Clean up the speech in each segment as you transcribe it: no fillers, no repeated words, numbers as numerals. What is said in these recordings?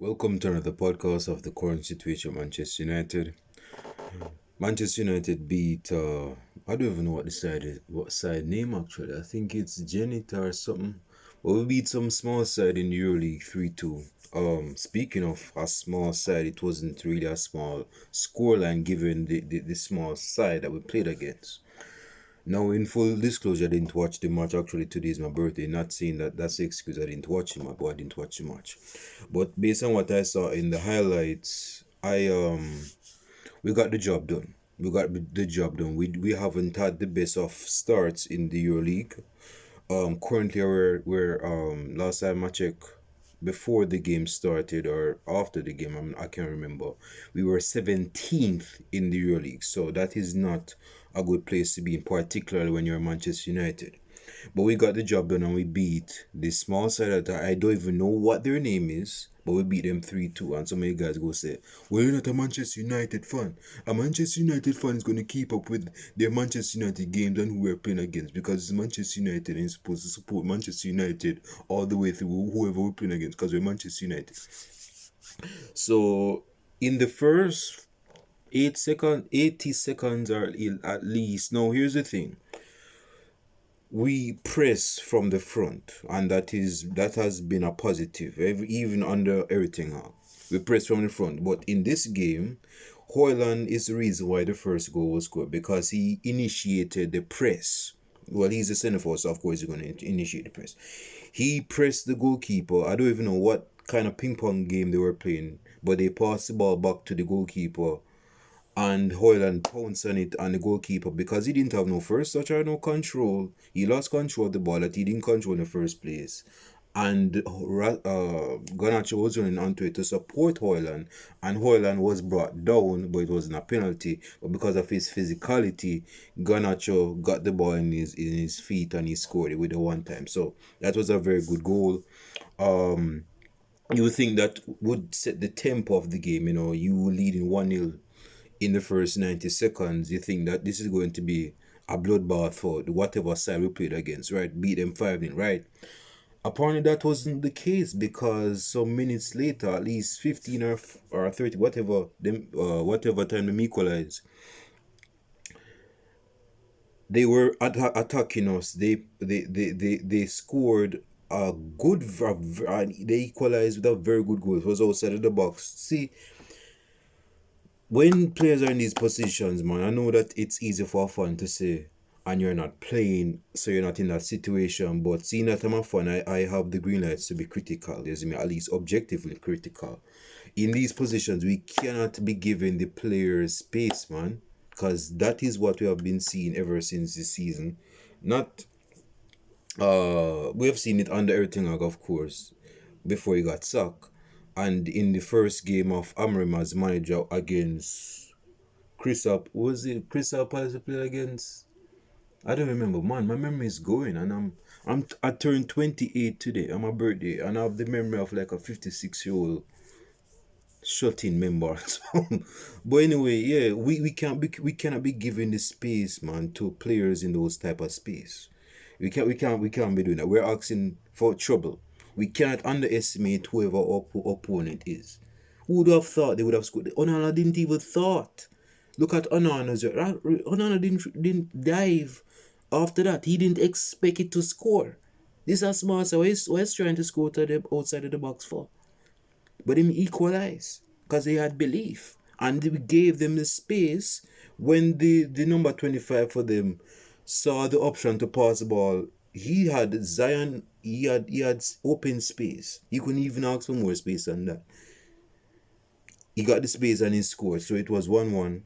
Welcome to another podcast of the current situation, Manchester United. Manchester United beat I don't even know what the side is, what side name actually. I think it's Janitor or something. But we beat some small side in the Euro League 3-2. Speaking of a small side, it wasn't really a small scoreline given the small side that we played against. Now, in full disclosure, I didn't watch the match. Actually, today is my birthday. Not saying that that's the excuse. I didn't watch the match, but I didn't watch the match. But based on what I saw in the highlights, we got the job done. We got the job done. We haven't had the best of starts in the Euro League. Currently we're last time I checked, before the game started or after the game, I can't remember. We were 17th in the Euro League, so that is not a good place to be, in particularly when you're Manchester United. But we got the job done and we beat this small side that I don't even know what their name is, but we beat them 3-2. And so many guys go say, well, you're not a Manchester United fan. A Manchester United fan is going to keep up with their Manchester United games and who we're playing against, because it's Manchester United and you're supposed to support Manchester United all the way through whoever we're playing against, because we're Manchester United. So in the first 80 seconds or at least, now here's the thing. We press from the front, and that has been a positive, even under everything else. We press from the front, but in this game, Hoyland is the reason why the first goal was scored, because he initiated the press. Well, he's a centre forward, so of course he's going to initiate the press. He pressed the goalkeeper. I don't even know what kind of ping pong game they were playing, but they passed the ball back to the goalkeeper, and Hoyland pounced on it on the goalkeeper because he didn't have no first touch or no control. He lost control of the ball that he didn't control in the first place. And Garnacho was running onto it to support Hoyland, and Hoyland was brought down, but it wasn't a penalty. But because of his physicality, Garnacho got the ball in his feet and he scored it with the one time. So that was a very good goal. You would think that would set the tempo of the game. You leading 1-0 in the first 90 seconds. You think that this is going to be a bloodbath for whatever side we played against, right? Beat them 5-0, right? Apparently that wasn't the case, because some minutes later, at least 15 or 30, whatever time they equalized, they were attacking us. They scored a good, they equalized with a very good goal. It was outside of the box. See, when players are in these positions, man, I know that it's easy for a fan to say, and you're not playing, so you're not in that situation. But seeing that I'm a fan, I have the green lights to be critical. There's at least objectively critical. In these positions, we cannot be giving the players space, man, because that is what we have been seeing ever since this season. Not, we have seen it under Eric, of course, before he got sacked. And in the first game of Amram as manager against was it Crystal Palace played against? I don't remember, man. My memory is going, and I turned 28 today on my birthday, and I have the memory of like a 56-year-old shut-in member. But anyway, yeah, we cannot be giving the space, man, to players in those type of space. We can't be doing that. We're asking for trouble. We cannot underestimate whoever our opponent is. Who would have thought they would have scored? Onana didn't even thought. Look at Onana. Onana didn't dive. After that, he didn't expect it to score. This is smart. So he's trying to score to the outside of the box for. But him equalize because they had belief, and we gave them the space when the number 25 for them saw the option to pass the ball. He had Zion. He had open space. He couldn't even ask for more space than that. He got the space and he scored. So it was 1-1.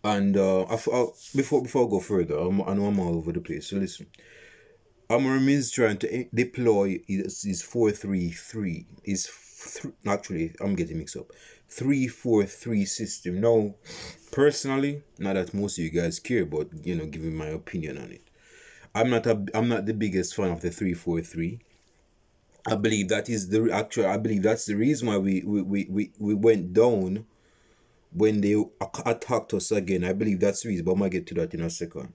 And before I go further, I know I'm all over the place. So listen, Amorim is trying to deploy his 4-3-3. Actually, I'm getting mixed up. 3-4-3 system. Now, personally, not that most of you guys care, but giving my opinion on it. I'm not the biggest fan of the 3-4-3. I believe that's the reason why we went down when they attacked us again. I believe that's the reason, but I'm gonna get to that in a second.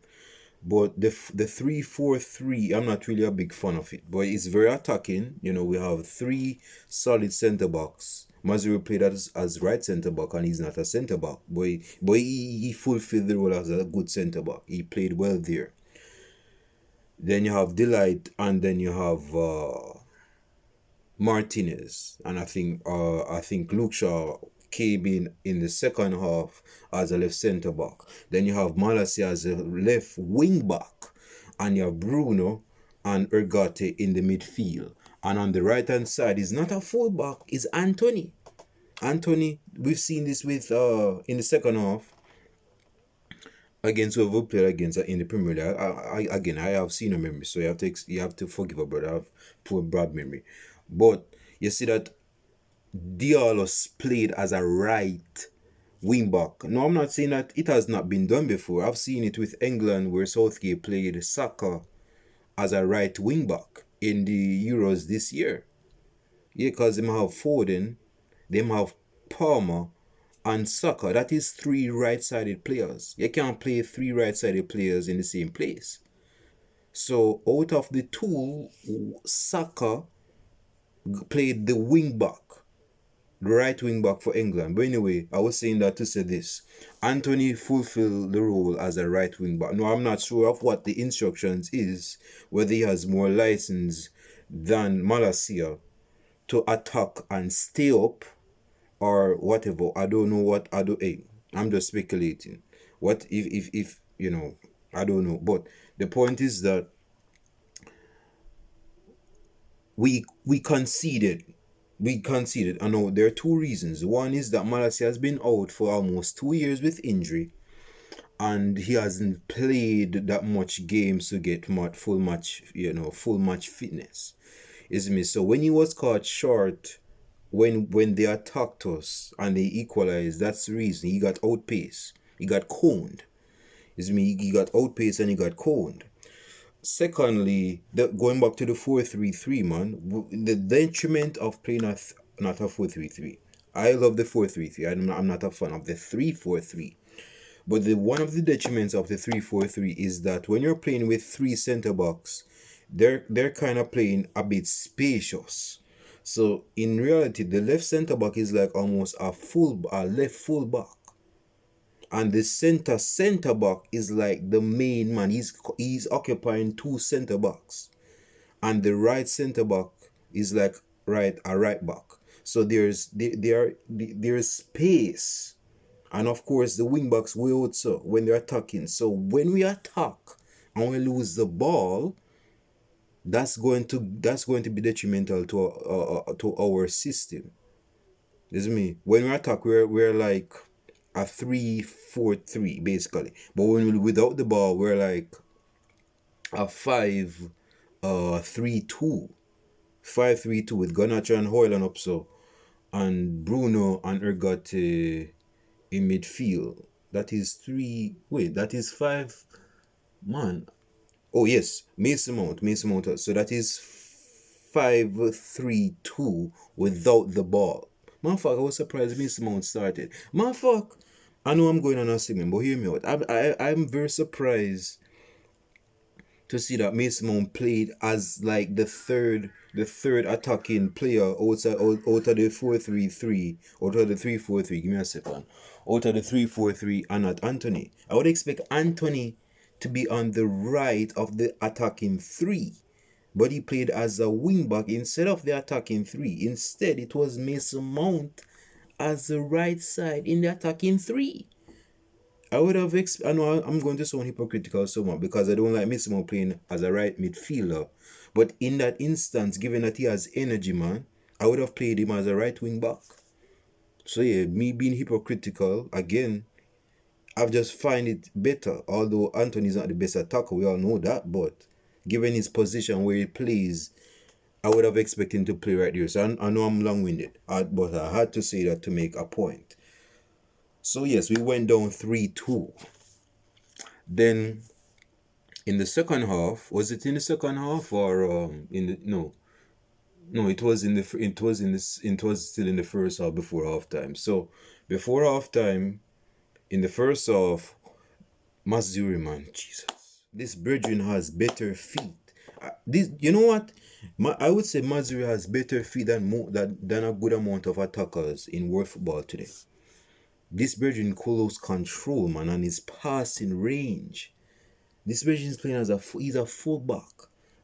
But the 3-4-3, I'm not really a big fan of it. But it's very attacking. We have three solid centre backs. Mazuri played as right centre back, and he's not a centre back. But he fulfilled the role as a good centre back. He played well there. Then you have Delight, and then you have Martinez, and I think Luke Shaw came in the second half as a left centre back. Then you have Malacia as a left wing back, and you have Bruno and Ergate in the midfield. And on the right hand side is not a full back, is Anthony. Anthony, we've seen this with in the second half against whoever played against in the Premier League. Again, I have seen a memory, so you have to forgive a brother. I have poor bad memory, but you see that Diallo played as a right wing back. No, I'm not saying that it has not been done before. I've seen it with England, where Southgate played Saka as a right wing back in the Euros this year. Yeah, because they have Foden, they have Palmer, and Saka. That is three right-sided players. You can't play three right-sided players in the same place. So out of the two, Saka played the wing back, the right wing back for England. But anyway, I was saying that to say this. Anthony fulfilled the role as a right wing back. No, I'm not sure of what the instructions is, whether he has more license than Malacia to attack and stay up or whatever. I don't know what I do. Hey, I'm just speculating. What if I don't know. But the point is that we conceded. We conceded. I know there are two reasons. One is that Malacia has been out for almost 2 years with injury, and he hasn't played that much games to get full match fitness. Is me. So when he was caught short, when they attacked us and they equalized, that's the reason he got outpaced. He got coned. Is me. He got outpaced and he got coned. Secondly, going back to the 4-3-3, man, the detriment of playing not a 4-3-3. I love the 4-3-3. I'm not a fan of the 3-4-3. But one of the detriments of the 3-4-3 is that when you're playing with three centre backs, they're kind of playing a bit spacious. So in reality, the left centre back is like almost a left full back. And the center back is like the main man. He's occupying two center backs, and the right center back is like a right back. So there's space, and of course the wing backs will also when they're attacking. So when we attack and we lose the ball, that's going to be detrimental to our system. This is me. When we attack, we're like a 3-4-3 basically, but without the ball, we're like a 5-3-2, 5-3-2 with Garnacho and Hoyland up so, and Bruno and Ergate in midfield. That is five, man. Oh yes, Mason Mount. So that is 5-3-2 without the ball. Man, fuck, I was surprised Mason Mount started. Man, fuck. I know I'm going on a segment, but hear me out. I'm very surprised to see that Mason Mount played as like the third attacking player out of the 4-3-3, out of the 3-4-3. Give me a second. Out of the 3-4-3, and not Anthony. I would expect Anthony to be on the right of the attacking three, but he played as a wing back instead of the attacking three. Instead, it was Mason Mount as the right side in the attacking three. I would have I know I'm going to sound hypocritical somewhat because I don't like Mason Mount playing as a right midfielder, but in that instance, given that he has energy, man, I would have played him as a right wing back. So yeah, me being hypocritical again, I just find it better. Although Anthony's not the best attacker, we all know that, but given his position where he plays, I would have expected him to play right there. So I know I'm long-winded, but I had to say that to make a point. So yes, we went down 3-2. Then in the second half, was it in the second half or no, it was still in the first half before halftime. So before halftime, in the first half, Mazuri, man, Jesus, this brethren has better feet. This, you know what? I would say Mazuri has better feet than a good amount of attackers in world football today. This brethren close control, man, and his passing range. This brethren is playing he's a fullback.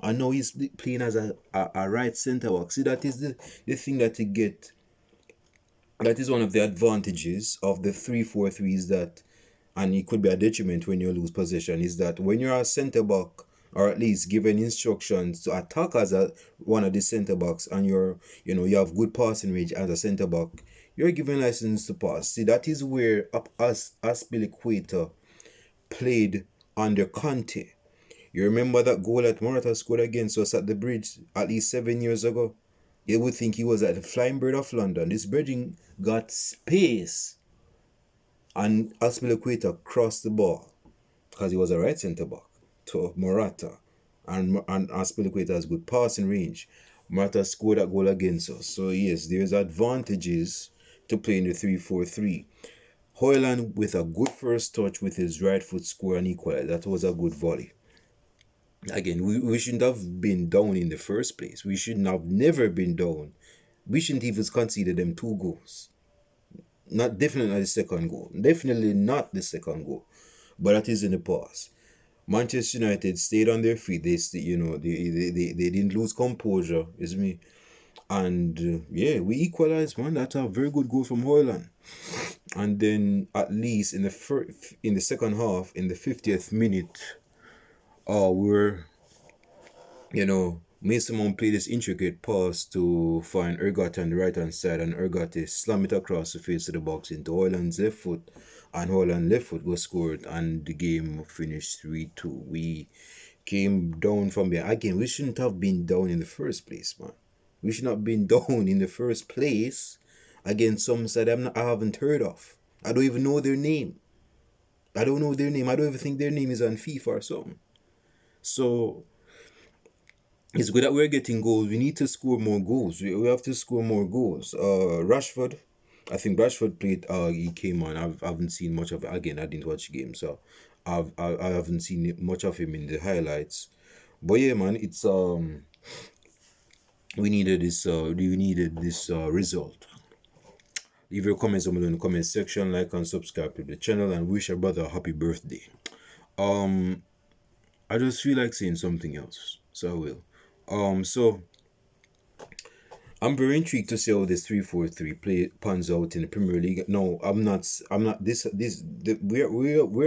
I know he's playing as a right centre back. See, that is the thing that you get. That is one of the advantages of the 3-4-3 is that, and it could be a detriment when you lose possession, is that when you're a centre back, or at least given instructions to attack as one of the centre backs, and you have good passing range as a centre back, you're given license to pass. See, that is where Aspilicueta played under Conte. You remember that goal that Morata scored against us at the bridge at least 7 years ago? You would think he was at the Flying Bird of London. This bridging got space, and Aspilicueta crossed the ball because he was a right centre back to Morata, and Aspilicueta has good passing range. Morata scored that goal against us. So yes, there's advantages to playing the 3-4-3. Højlund with a good first touch with his right foot score and equalizer. That was a good volley. Again, we shouldn't have been down in the first place. We shouldn't have never been down. We shouldn't even conceded them 2 goals. Definitely not the second goal. Definitely not the second goal. But that is in the past. Manchester United stayed on their feet. They didn't lose composure. Is me. And we equalized, man. That's a very good goal from Højlund. And then at least in the second half, in the 50th minute, Mason Mount played this intricate pass to find Ergat on the right hand side, and Ergat slam it across the face of the box into Højlund's left foot, and Højlund's left foot was scored, and the game finished 3-2. We came down from there. Again, we shouldn't have been down in the first place, man. We should not have been down in the first place against some side I haven't heard of. I don't even know their name. I don't know their name. I don't even think their name is on FIFA or something. So it's good that we're getting goals. We need to score more goals. We have to score more goals. Rashford, I think Rashford played. He came on. I haven't seen much of it. Again, I didn't watch the game, so I haven't seen much of him in the highlights. But yeah, man, it's we needed this result. Leave your comments down below in the comment section, like and subscribe to the channel, and wish your brother a happy birthday. I just feel like saying something else, so I will. So I'm very intrigued to see how this 3-4-3 play pans out in the Premier League. No, I'm not. We're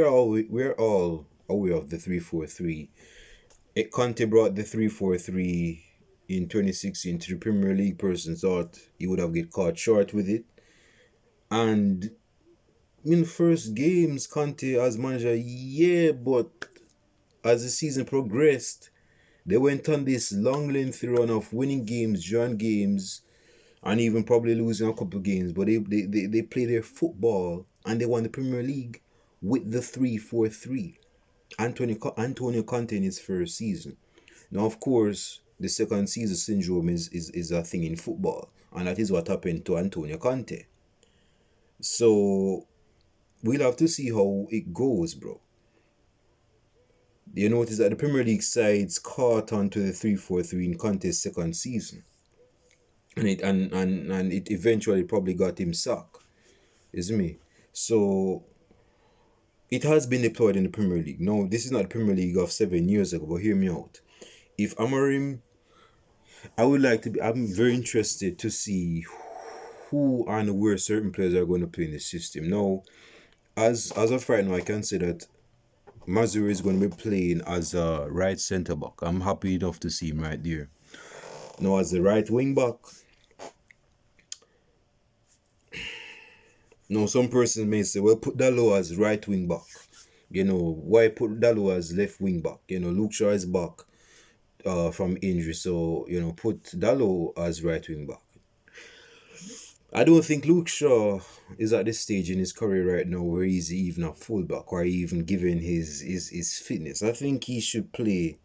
all aware of the 3-4-3. Conte brought the 3-4-3 in 2016 to the Premier League. Person thought he would have get caught short with it, and in the first games, Conte as manager, but as the season progressed, they went on this long lengthy run of winning games, drawing games, and even probably losing a couple of games. But they play their football, and they won the Premier League with the 3-4-3. Antonio Conte in his first season. Now, of course, the second season syndrome is a thing in football, and that is what happened to Antonio Conte. So we'll have to see how it goes, bro. You notice that the Premier League sides caught on to the 3-4-3 in Conte's second season, and it eventually probably got him sacked. Is me. So it has been deployed in the Premier League. No, this is not the Premier League of 7 years ago, but hear me out. If Amorim, I'm very interested to see who and where certain players are going to play in the system. Now, as of right now, I can say that Mazuri is going to be playing as a right centre back. I'm happy enough to see him right there. Now, as the right wing back, now some persons may say, well, put Dalot as right wing back. Why put Dalot as left wing back? Luke Shaw is back from injury, so put Dalot as right wing back. I don't think Luke Shaw is at this stage in his career right now where he's even a fullback or even given his fitness. I think he should play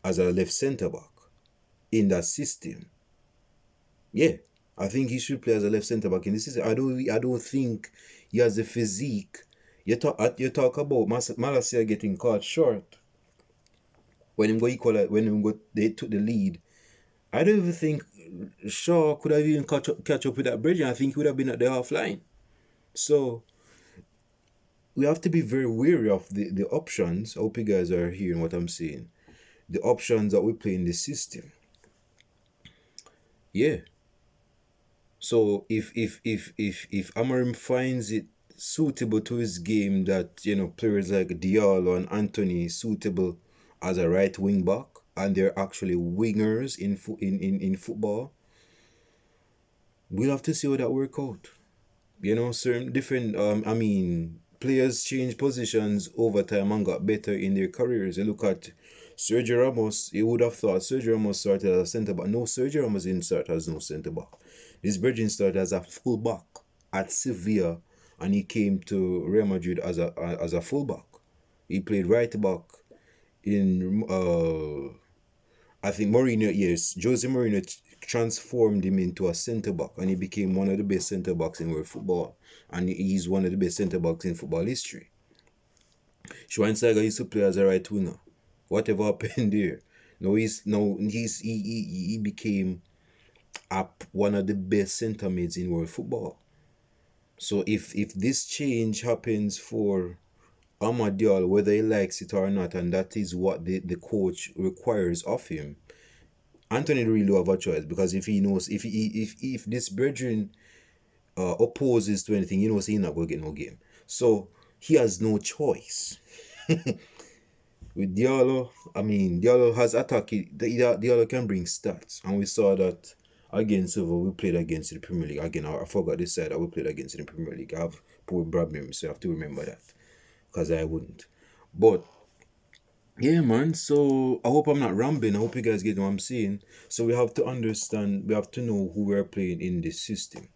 as a left centre back in that system. Yeah, I think he should play as a left centre back in this system. I don't think he has the physique. You talk about Malacia getting caught short. when him go equal, when him go, they took the lead. I don't even think Shaw could have even catch up with that bridge. I think he would have been at the half line. So we have to be very wary of the options. I hope you guys are hearing what I'm saying. The options that we play in the system. Yeah. So if Amarim finds it suitable to his game that players like Diallo and Anthony suitable as a right wing back and they're actually wingers in football, we'll have to see how that work out. Certain different players change positions over time and got better in their careers. You look at Sergio Ramos, you would have thought Sergio Ramos started as a centre back. No, Sergio Ramos didn't start as no centre back. This Virgin started as a full back at Sevilla and he came to Real Madrid as a full back. He played right back in I think Mourinho, yes, Jose Mourinho transformed him into a centre back and he became one of the best centre backs in world football. And he's one of the best centre backs in football history. Schweinsteiger used to play as a right winger. Whatever happened there? He became one of the best centre mids in world football. So if this change happens for Amad Diallo, whether he likes it or not, and that is what the coach requires of him, Anthony really have a choice, because if he knows if this brethren opposes to anything, he knows he's not going to get no game. So he has no choice. With Diallo, Diallo has attack. Diallo can bring stats, and we saw that against Silva. We played against the Premier League again. I forgot this side that we played against the Premier League. I have poor bad memory, so I have to remember that, because I wouldn't. But yeah, man. So I hope I'm not rambling. I hope you guys get what I'm saying. So we have to understand. We have to know who we're playing in this system.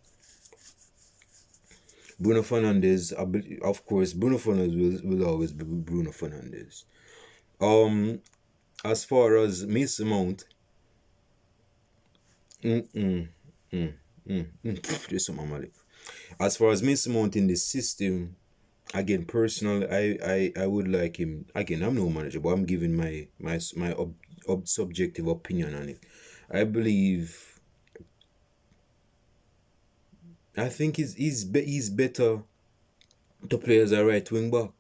Bruno Fernandes, of course, Bruno Fernandes will always be Bruno Fernandes. As far as Mason Mount, as far as Mason Mount in the system, again, personally, I would like him. Again, I'm no manager, but I'm giving my subjective opinion on it. I think he's better to play as a right wing back.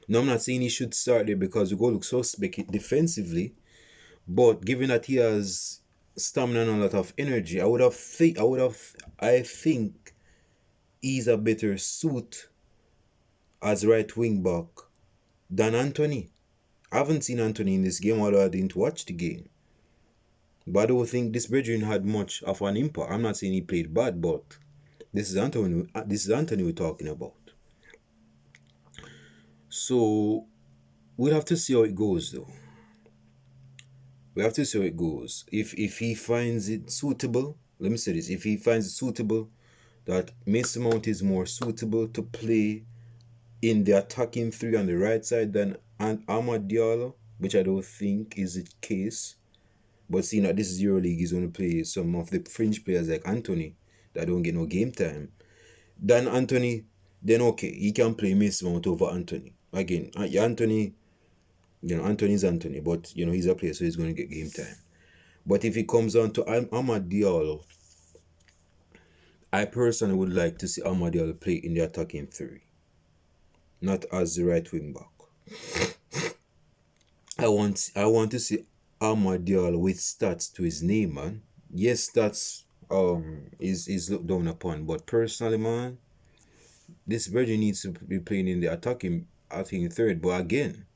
Now, I'm not saying he should start there because we go look suspect defensively, but given that he has stamina and a lot of energy, I think he's a better suit as right wing back than Anthony. I haven't seen Anthony in this game, although I didn't watch the game. But I don't think this brethren had much of an impact. I'm not saying he played bad, but this is Anthony we're talking about. So we'll have to see how it goes, though. We have to see how it goes. If he finds it suitable, let me say this: if he finds it suitable that Mason Mount is more suitable to play in the attacking three on the right side than Amad Diallo, which I don't think is the case. But seeing that this is Europa League, he's going to play some of the fringe players like Anthony that don't get no game time. Then Anthony, then okay, he can play Mason Mount over Anthony. Again, Anthony, Anthony's Anthony, but he's a player, so he's going to get game time. But if it comes down to Amad Diallo, I personally would like to see Amad Diallo play in the attacking three, not as the right wing back. I want to see Amad Diallo with stats to his name, man. Yes, stats is looked down upon, but personally, man, this Virgin needs to be playing in the attacking third. But again,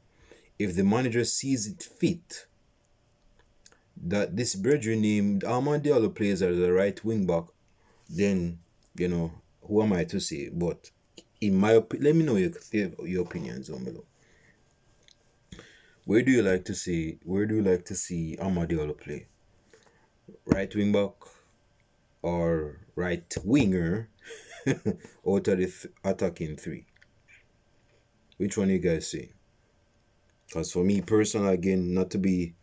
if the manager sees it fit that this brethren named Amad Diallo plays as a right wing back, then who am I to say? But in my let me know your opinions on below. Where do you like to see Amad Diallo play? Right wing back or right winger out of the attacking three? Which one you guys see? Because for me personally, again, not to be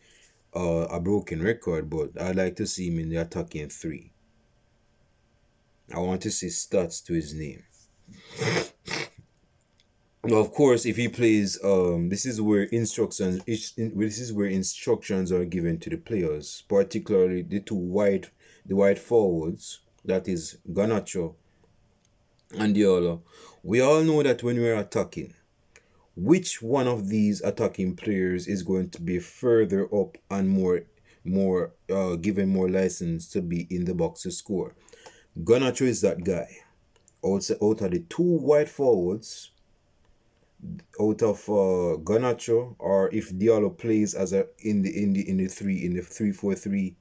a broken record, but I'd like to see him in the attacking three. I want to see stats to his name. Now, of course, if he plays, this is where instructions are given to the players, particularly the wide forwards. That is Ganacho and Diallo. We all know that when we're attacking, which one of these attacking players is going to be further up and more given more license to be in the box to score. Ganacho is that guy. Out of the two wide forwards, out of Ganacho, or if Diallo plays as a in the 3-4-3,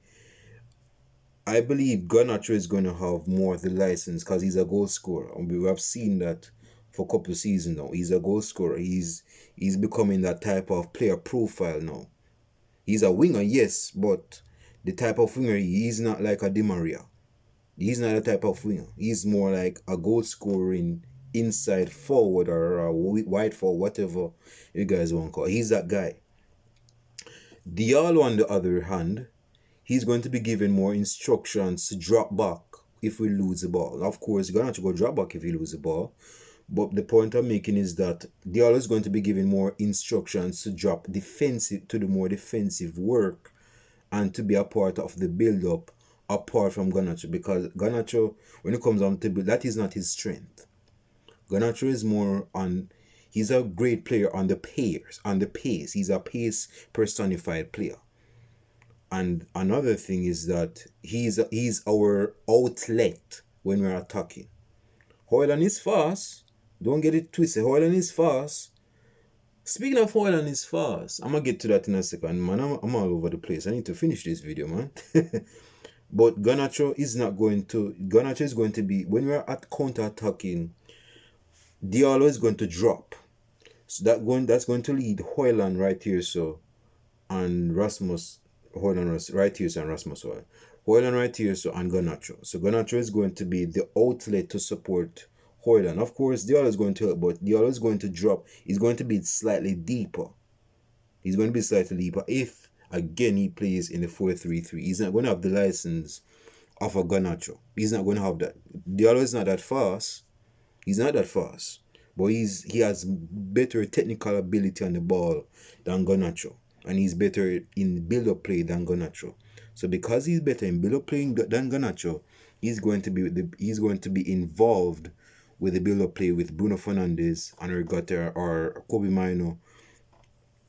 I believe Ganacho is going to have more of the license because he's a goal scorer. And we have seen that for a couple of seasons now. He's a goal scorer. He's becoming that type of player profile now. He's a winger, yes, but the type of winger he's not like a Di Maria. He's not a type of winger. He's more like a goal scoring inside forward or a wide forward, whatever you guys want to call it. He's that guy. Diallo, on the other hand, he's going to be given more instructions to drop back if we lose the ball. Of course, you're going to have to go drop back if you lose the ball. But the point I'm making is that Diallo is going to be given more instructions to drop defensive to the more defensive work and to be a part of the build-up apart from Garnacho, because Garnacho, when it comes on to build, that is not his strength. Garnacho is more on, he's a great player on the pace. He's a pace personified player. And another thing is that he's our outlet when we're attacking. Hoyland is fast. Don't get it twisted. Hoyland is fast. Speaking of Hoyland is fast, I'm gonna get to that in a second, man. I'm all over the place. I need to finish this video, man. But Garnacho is going to be, when we're at counter-attacking, Diallo is going to drop. So that's going to lead Hoyland right here, so, and Rasmus, Hoyland right here, so, and Rasmus Hoyland right here, so, and Garnacho. So Garnacho is going to be the outlet to support Hoyland. Of course, Diallo is going to help, but Diallo is going to drop. He's going to be slightly deeper. He's going to be slightly deeper if, again, he plays in the 4-3-3. He's not going to have the license of a Garnacho. He's not going to have that. Diallo is not that fast. He's not that fast. But he has better technical ability on the ball than Garnacho. And he's better in build-up play than Garnacho. So because he's better in build-up play than Garnacho, he's going to be involved with the build-up play with Bruno Fernandes, Andre Gutter, or Kobe Mino,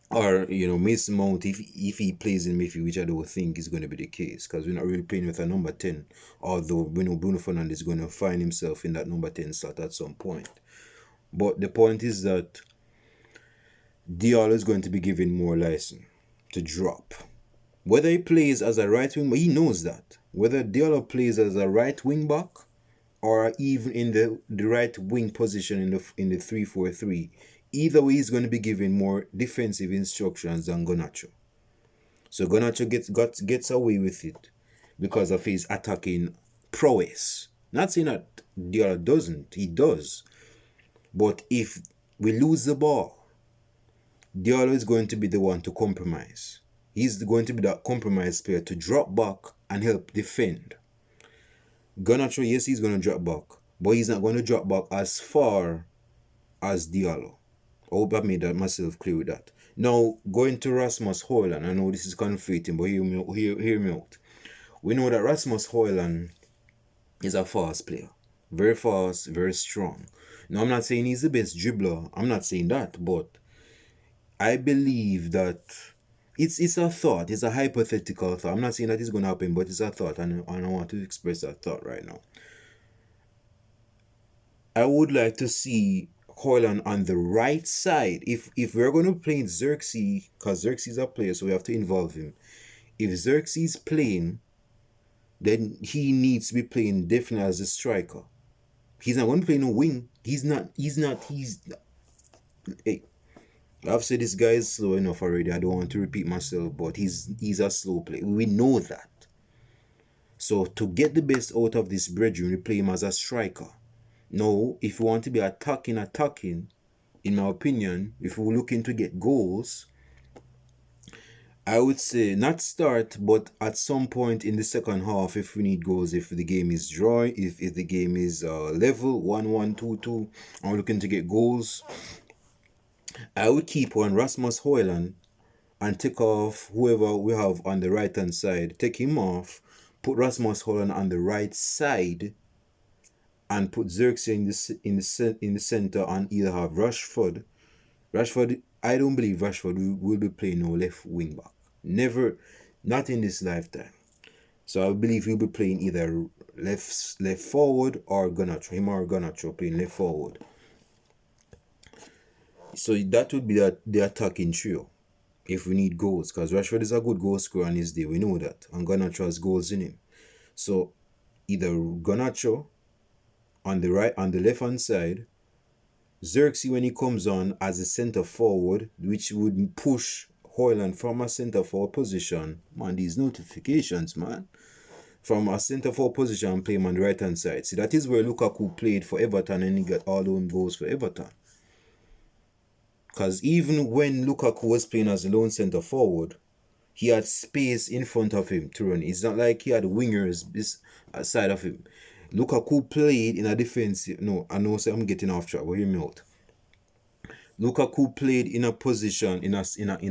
or Mason Mount if he plays in midfield, which I don't think is going to be the case, because we're not really playing with a number 10, although we know Bruno Fernandes is going to find himself in that number 10 slot at some point. But the point is that Diallo is going to be given more license to drop. Whether he plays as a right wing, but he knows that. Whether Diallo plays as a right wing back or even in the right wing position in the 3-4-3, either way, he's going to be given more defensive instructions than Garnacho. So Garnacho gets away with it because of his attacking prowess. Not saying that Diallo doesn't. He does. But if we lose the ball, Diallo is going to be the one to compromise. He's going to be that compromise player to drop back and help defend. Garnacho, yes, he's going to drop back, but he's not going to drop back as far as Diallo. I hope I made myself clear with that. Now, going to Rasmus Hoyland, I know this is confusing, but hear me out. We know that Rasmus Hoyland is a fast player. Very fast, very strong. Now, I'm not saying he's the best dribbler. I'm not saying that, but I believe that it's a thought. It's a hypothetical thought. I'm not saying that it's going to happen, but it's a thought, and I want to express that thought right now. I would like to see Hoyland on the right side. If we're going to play Xerxes, because Xerxes is a player, so we have to involve him. If Xerxes is playing, then he needs to be playing definitely as a striker. He's not going to play no wing. Hey, I've said this guy is slow enough already. I don't want to repeat myself, but he's a slow player. We know that. So to get the best out of this brethren, we play him as a striker. Now, if you want to be attacking, in my opinion, if we're looking to get goals, I would say not start, but at some point in the second half, if we need goals, if the game is draw, if the game is level, 1-1, 2-2, and we're looking to get goals, I would keep on Rasmus Højlund and take off whoever we have on the right hand side. Take him off, put Rasmus Højlund on the right side, and put Xerxes in the center, and either have Rashford. I don't believe Rashford will be playing no left wing back. Never, not in this lifetime. So I believe he'll be playing either left forward or Garnacho. Him or Garnacho playing left forward. So that would be the attacking trio if we need goals, because Rashford is a good goal scorer on his day. We know that, and Garnacho has goals in him. So either Garnacho on the left hand side, Xerxes when he comes on as a centre forward, which would push Højlund from a centre forward position. Man, these notifications, man. From a centre forward position and play him on the right hand side. See, that is where Lukaku played for Everton and he got all those goals for Everton. Because even when Lukaku was playing as a lone centre forward, he had space in front of him to run. It's not like he had wingers this side of him. Lukaku played in a defensive. No, I know I'm getting off track, but hear me out. Lukaku played in a position in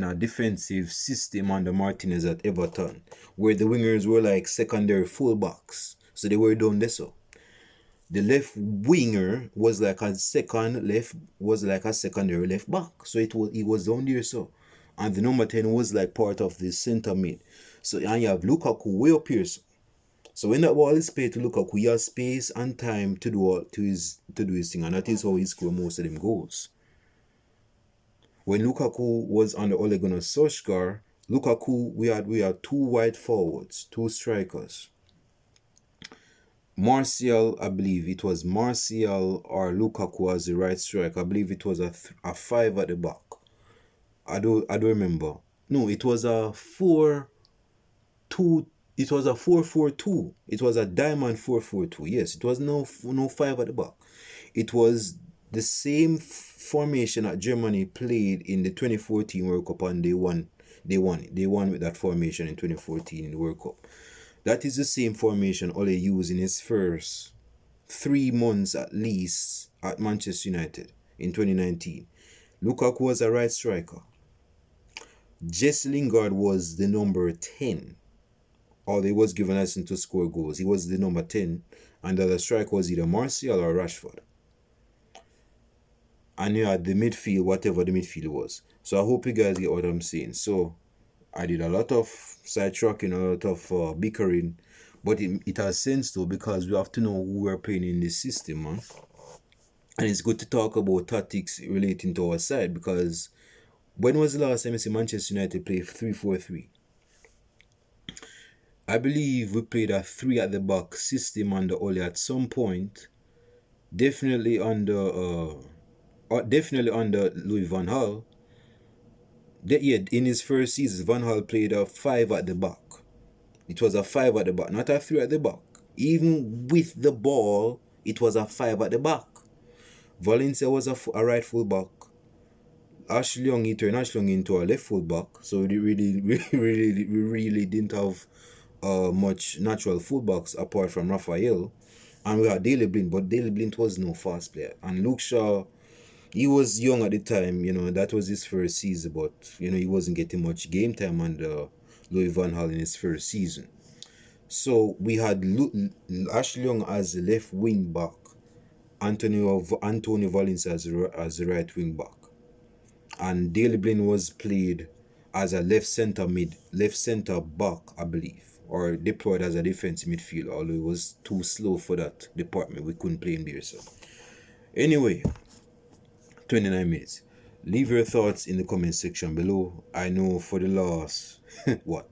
a defensive system under Martinez at Everton, where the wingers were like secondary fullbacks, so they were down there. So the left winger was like a secondary left back, so he was down there. So, and the number 10 was like part of the centre mid. So and you have Lukaku way up here. So when that ball is played to Lukaku, he has space and time to do his thing, and that is how he scored most of them goals. When Lukaku was under Ole Gunnar Solskjaer, we had two wide forwards, two strikers. Martial, I believe it was Martial or Lukaku as the right striker. I believe it was a 5 at the back. I don't remember. No, it was a 4-2. It was a 4-4-2. It was a diamond 4-4-2. Yes, it was no 5 at the back. It was the same formation that Germany played in the 2014 World Cup, and they won with that formation in 2014 in the World Cup. That is the same formation Ole used in his first 3 months at least at Manchester United in 2019. Lukaku was a right striker. Jesse Lingard was the number 10. Or he was given license to score goals. He was the number 10, and the other striker was either Martial or Rashford. And you had the midfield, whatever the midfield was. So I hope you guys get what I'm saying. So I did a lot of sidetracking, a lot of bickering, but it has sense though, because we have to know who we're playing in this system, man. And it's good to talk about tactics relating to our side, because when was the last time you see Manchester United play 3-4-3? I believe we played a 3 at the back system under Ole at some point. Definitely under Louis van Gaal. In his first season, Van Gaal played a 5 at the back. It was a 5 at the back, not a 3 at the back. Even with the ball, it was a 5 at the back. Valencia was a right full back. Ashley Young, he turned Ashley Young into a left full back. So we really didn't have much natural fullbacks apart from Raphael. And we had Daley Blind, but Daley Blind was no fast player. And Luke Shaw, he was young at the time, that was his first season, but, he wasn't getting much game time under Louis van Gaal in his first season. So we had Ashley Young as the left wing back, Antonio Valencia as the right wing back. And Daley Blind was played as a left centre back, I believe, or deployed as a defensive midfielder, although it was too slow for that department. We couldn't play him there. So anyway, 29 minutes. Leave your thoughts in the comment section below. I know for the last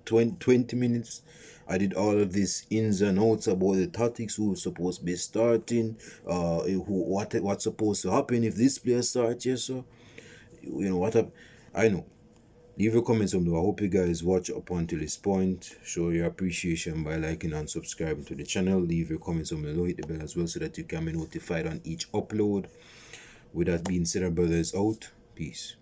20 minutes I did all of this ins and outs about the tactics, who's supposed to be starting, what's supposed to happen if this player starts. Yes, so I know. Leave your comments below. I hope you guys watch up until this point. Show your appreciation by liking and subscribing to the channel. Leave your comments below. Hit the bell as well so that you can be notified on each upload. With that being said, our brothers out. Peace.